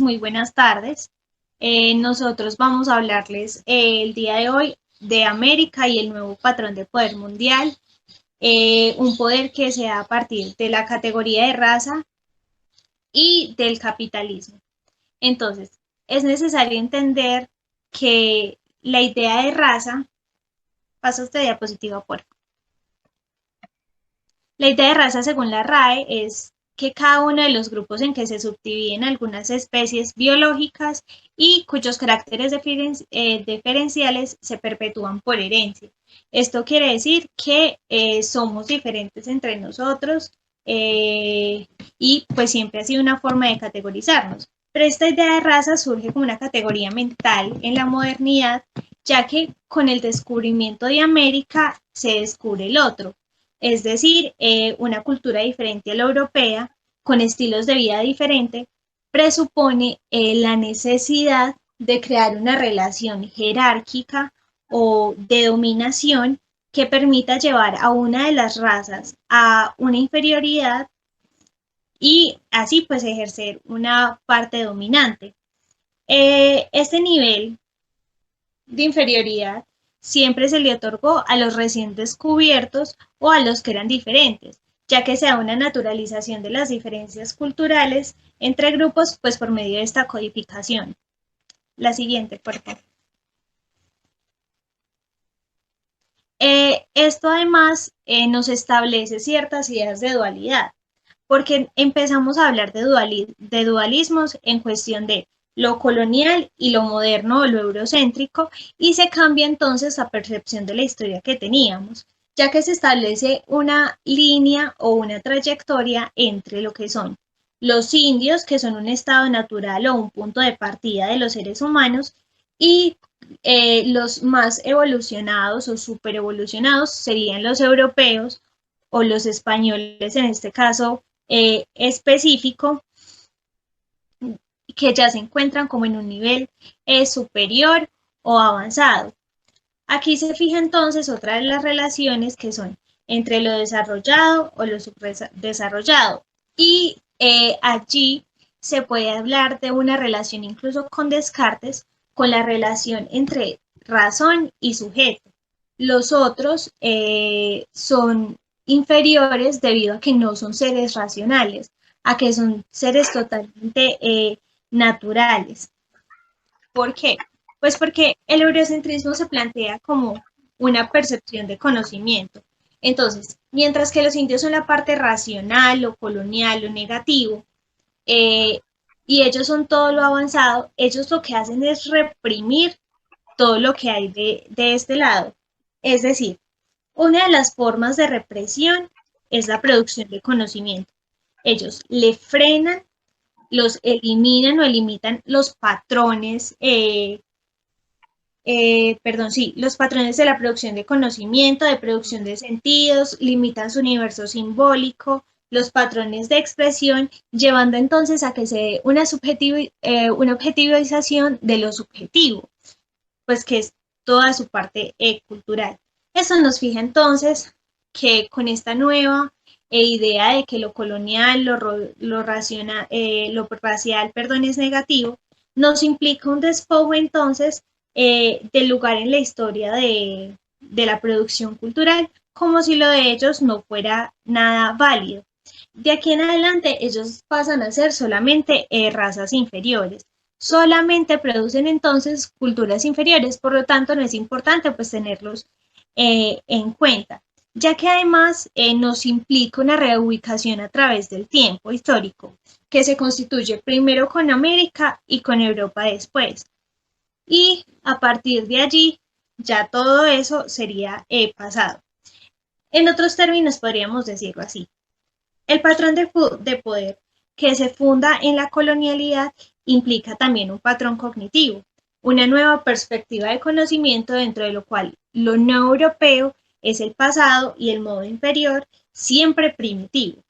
muy buenas tardes. Nosotros vamos a hablarles el día de hoy de América y el nuevo patrón de poder mundial, un poder que se da a partir de la categoría de raza y del capitalismo. Entonces, es necesario entender que la idea de raza, pasa esta diapositiva por La idea de raza, según la RAE, es que cada uno de los grupos en que se subdividen algunas especies biológicas y cuyos caracteres diferenciales se perpetúan por herencia. Esto quiere decir que somos diferentes entre nosotros y pues siempre ha sido una forma de categorizarnos. Pero esta idea de raza surge como una categoría mental en la modernidad, ya que con el descubrimiento de América se descubre el otro, es decir, una cultura diferente a la europea, con estilos de vida diferentes, presupone la necesidad de crear una relación jerárquica o de dominación que permita llevar a una de las razas a una inferioridad y así pues ejercer una parte dominante. Este nivel de inferioridad siempre se le otorgó a los recién descubiertos o a los que eran diferentes, ya que se da una naturalización de las diferencias culturales entre grupos pues por medio de esta codificación. La siguiente, por favor. Esto además nos establece ciertas ideas de dualidad, porque empezamos a hablar de dualismos en cuestión de lo colonial y lo moderno o lo eurocéntrico, y se cambia entonces la percepción de la historia que teníamos, ya que se establece una línea o una trayectoria entre lo que son los indios, que son un estado natural o un punto de partida de los seres humanos, y los más evolucionados o super evolucionados serían los europeos o los españoles en este caso específico, que ya se encuentran como en un nivel superior o avanzado. Aquí se fija entonces otra de las relaciones que son entre lo desarrollado o lo subdesarrollado. Y allí se puede hablar de una relación incluso con Descartes, con la relación entre razón y sujeto. Los otros son inferiores debido a que no son seres racionales, a que son seres totalmente naturales. ¿Por qué? Pues porque el eurocentrismo se plantea como una percepción de conocimiento. Entonces, mientras que los indios son la parte racional, lo colonial, lo negativo, eh, y ellos son todo lo avanzado, ellos lo que hacen es reprimir todo lo que hay de este lado. Es decir, una de las formas de represión es la producción de conocimiento. Ellos le frenan, los eliminan o limitan los patrones, los patrones de la producción de conocimiento, de producción de sentidos, limitan su universo simbólico, los patrones de expresión, llevando entonces a que se dé una objetivización de lo subjetivo, pues que es toda su parte cultural. Eso nos fija entonces que con esta nueva idea de que lo colonial, lo racial, perdón, es negativo, nos implica un despojo entonces del lugar en la historia de la producción cultural, como si lo de ellos no fuera nada válido. De aquí en adelante ellos pasan a ser solamente razas inferiores, solamente producen entonces culturas inferiores, por lo tanto no es importante pues tenerlos en cuenta, ya que además nos implica una reubicación a través del tiempo histórico, que se constituye primero con América y con Europa después. Y a partir de allí, ya todo eso sería pasado. En otros términos, podríamos decirlo así. El patrón de poder que se funda en la colonialidad implica también un patrón cognitivo, una nueva perspectiva de conocimiento dentro de lo cual lo no europeo es el pasado y el modo inferior, siempre primitivo.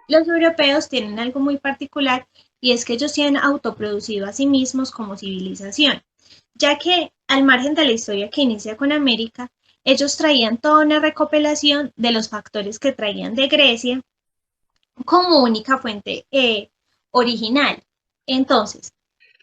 Los europeos tienen algo muy particular y es que ellos se han autoproducido a sí mismos como civilización, ya que al margen de la historia que inicia con América, ellos traían toda una recopilación de los factores que traían de Grecia como única fuente original. Entonces,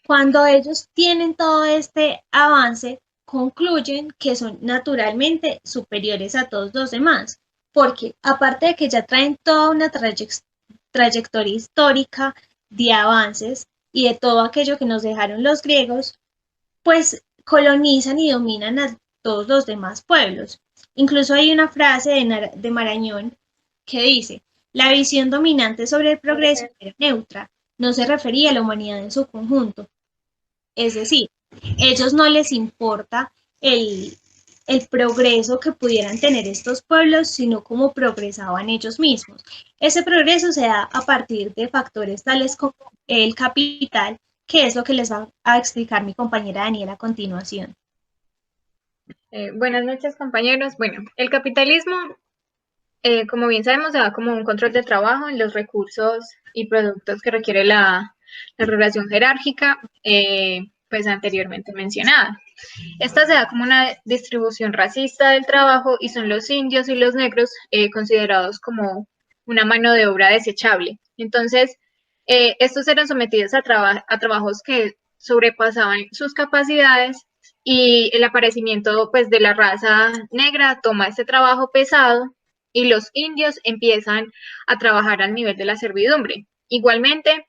cuando ellos tienen todo este avance, concluyen que son naturalmente superiores a todos los demás, porque aparte de que ya traen toda una trayectoria histórica de avances y de todo aquello que nos dejaron los griegos, pues colonizan y dominan a todos los demás pueblos. Incluso hay una frase de Marañón que dice, la visión dominante sobre el progreso era neutra, no se refería a la humanidad en su conjunto. Es decir, ellos no les importa el, el progreso que pudieran tener estos pueblos, sino cómo progresaban ellos mismos. Ese progreso se da a partir de factores tales como el capital, que es lo que les va a explicar mi compañera Daniela a continuación. Buenas noches, compañeros. Bueno, el capitalismo, como bien sabemos, se da como un control de trabajo en los recursos y productos que requiere la relación jerárquica, pues anteriormente mencionada. Esta se da como una distribución racista del trabajo y son los indios y los negros considerados como una mano de obra desechable. Entonces, estos eran sometidos a trabajos que sobrepasaban sus capacidades y el aparecimiento pues de la raza negra toma este trabajo pesado y los indios empiezan a trabajar al nivel de la servidumbre. Igualmente,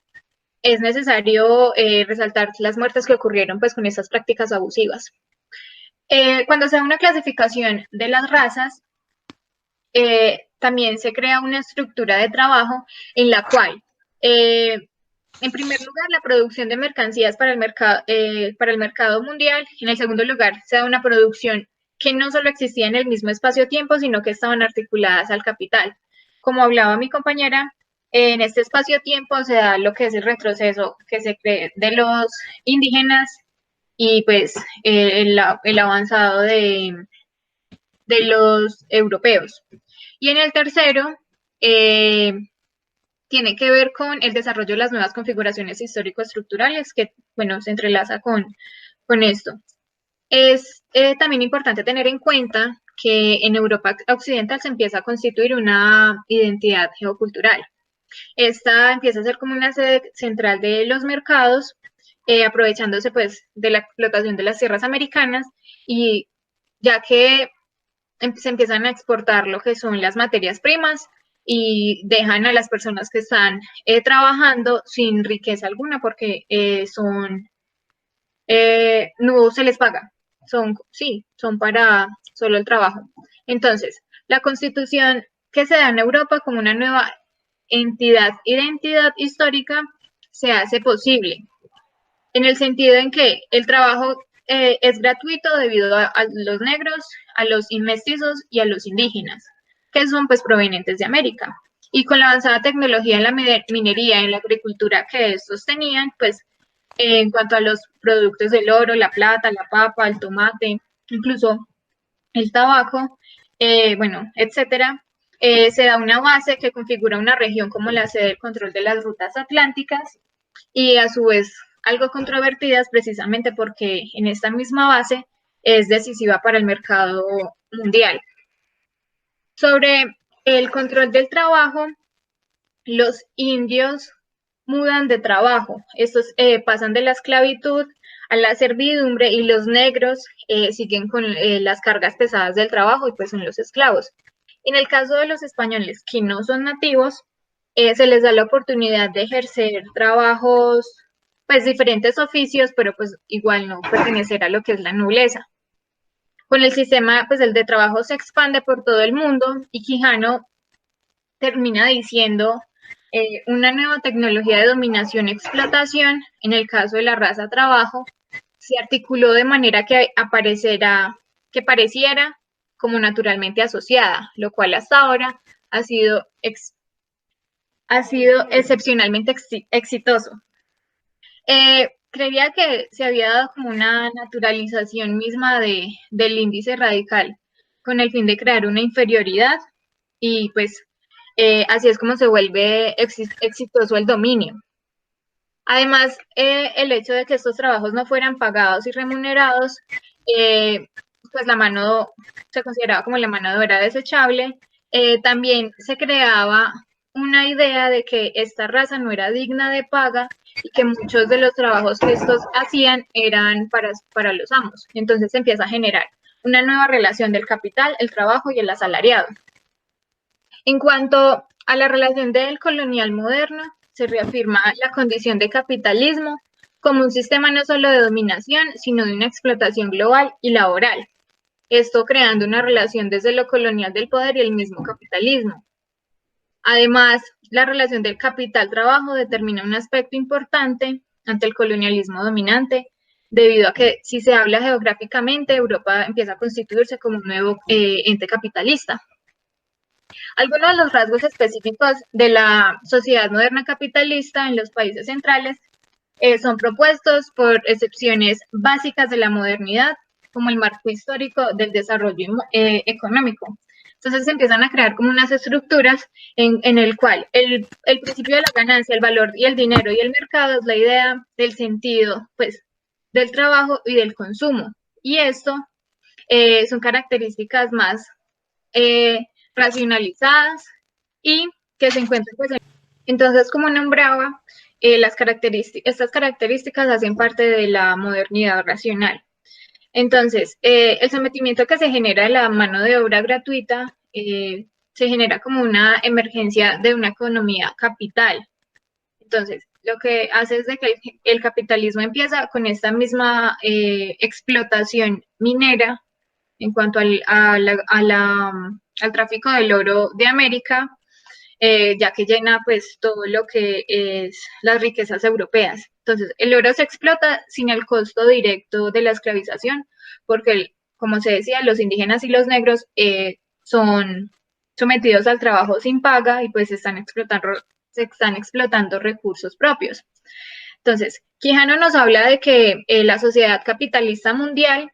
es necesario resaltar las muertes que ocurrieron pues con estas prácticas abusivas. Cuando se da una clasificación de las razas, también se crea una estructura de trabajo en la cual, en primer lugar, la producción de mercancías para el mercado mundial. En el segundo lugar, se da una producción que no solo existía en el mismo espacio-tiempo, sino que estaban articuladas al capital. Como hablaba mi compañera, en este espacio-tiempo se da lo que es el retroceso que se cree de los indígenas y pues el avanzado de los europeos. Y en el tercero, tiene que ver con el desarrollo de las nuevas configuraciones histórico-estructurales que, bueno, se entrelaza con esto. Es también importante tener en cuenta que en Europa occidental se empieza a constituir una identidad geocultural. Esta empieza a ser como una sede central de los mercados, aprovechándose pues de la explotación de las tierras americanas y ya que se empiezan a exportar lo que son las materias primas y dejan a las personas que están trabajando sin riqueza alguna porque no se les paga, son para solo el trabajo. Entonces, la constitución que se da en Europa como una nueva identidad histórica se hace posible en el sentido en que el trabajo es gratuito debido a los negros, a los inmestizos y a los indígenas, que son pues provenientes de América. Y con la avanzada tecnología en la minería, en la agricultura que estos tenían, pues en cuanto a los productos del oro, la plata, la papa, el tomate, incluso el tabaco, bueno, etcétera, se da una base que configura una región como la sede del control de las rutas atlánticas y a su vez algo controvertidas precisamente porque en esta misma base es decisiva para el mercado mundial. Sobre el control del trabajo, los indios mudan de trabajo, estos pasan de la esclavitud a la servidumbre y los negros siguen con las cargas pesadas del trabajo y pues son los esclavos. En el caso de los españoles que no son nativos, se les da la oportunidad de ejercer trabajos, pues diferentes oficios, pero pues igual no pertenecer a lo que es la nobleza. Con el sistema, pues el de trabajo se expande por todo el mundo y Quijano termina diciendo una nueva tecnología de dominación y explotación, en el caso de la raza trabajo, se articuló de manera que pareciera como naturalmente asociada, lo cual hasta ahora ha sido excepcionalmente exitoso. Creía que se había dado como una naturalización misma del índice radical con el fin de crear una inferioridad y pues así es como se vuelve exitoso el dominio. Además, el hecho de que estos trabajos no fueran pagados y remunerados, pues la mano se consideraba como la mano de obra desechable, también se creaba una idea de que esta raza no era digna de paga y que muchos de los trabajos que estos hacían eran para los amos. Entonces se empieza a generar una nueva relación del capital, el trabajo y el asalariado. En cuanto a la relación del colonial moderno, se reafirma la condición de capitalismo como un sistema no solo de dominación, sino de una explotación global y laboral. Esto creando una relación desde lo colonial del poder y el mismo capitalismo. Además, la relación del capital-trabajo determina un aspecto importante ante el colonialismo dominante, debido a que si se habla geográficamente, Europa empieza a constituirse como un nuevo ente capitalista. Algunos de los rasgos específicos de la sociedad moderna capitalista en los países centrales son propuestos por excepciones básicas de la modernidad, como el marco histórico del desarrollo económico. Entonces se empiezan a crear como unas estructuras en el cual el principio de la ganancia, el valor y el dinero y el mercado es la idea del sentido, pues, del trabajo y del consumo. Y esto son características más racionalizadas y que se encuentran pues, entonces, como nombraba, estas características hacen parte de la modernidad racional. Entonces, el sometimiento que se genera de la mano de obra gratuita se genera como una emergencia de una economía capital. Entonces, lo que hace es de que el capitalismo empieza con esta misma explotación minera en cuanto al tráfico del oro de América, ya que llena pues todo lo que es las riquezas europeas. Entonces, el oro se explota sin el costo directo de la esclavización, porque, como se decía, los indígenas y los negros son sometidos al trabajo sin paga y pues se están explotando recursos propios. Entonces, Quijano nos habla de que la sociedad capitalista mundial,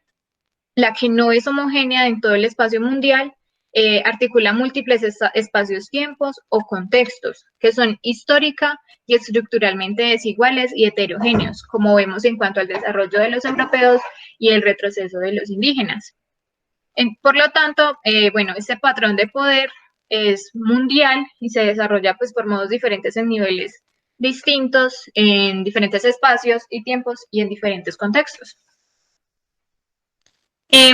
la que no es homogénea en todo el espacio mundial, articula múltiples espacios-tiempos o contextos que son histórica y estructuralmente desiguales y heterogéneos, como vemos en cuanto al desarrollo de los europeos y el retroceso de los indígenas. Por lo tanto, bueno, este patrón de poder es mundial y se desarrolla pues por modos diferentes en niveles distintos, en diferentes espacios y tiempos y en diferentes contextos.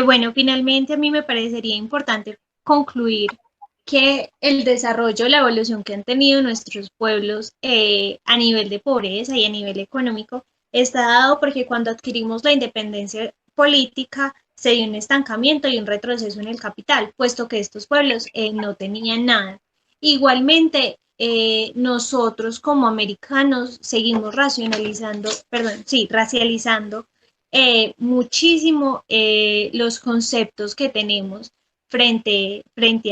Bueno, finalmente a mí me parecería importante concluir que el desarrollo, la evolución que han tenido nuestros pueblos a nivel de pobreza y a nivel económico está dado porque cuando adquirimos la independencia política se dio un estancamiento y un retroceso en el capital, puesto que estos pueblos no tenían nada. Igualmente, nosotros como americanos seguimos racializando muchísimo los conceptos que tenemos frente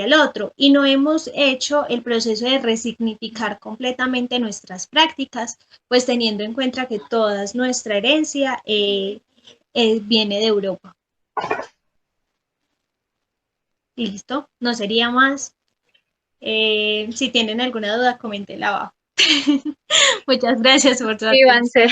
al otro y no hemos hecho el proceso de resignificar completamente nuestras prácticas, pues teniendo en cuenta que toda nuestra herencia viene de Europa. Listo, no sería más. Si tienen alguna duda, coméntenla abajo. Muchas gracias por su atención.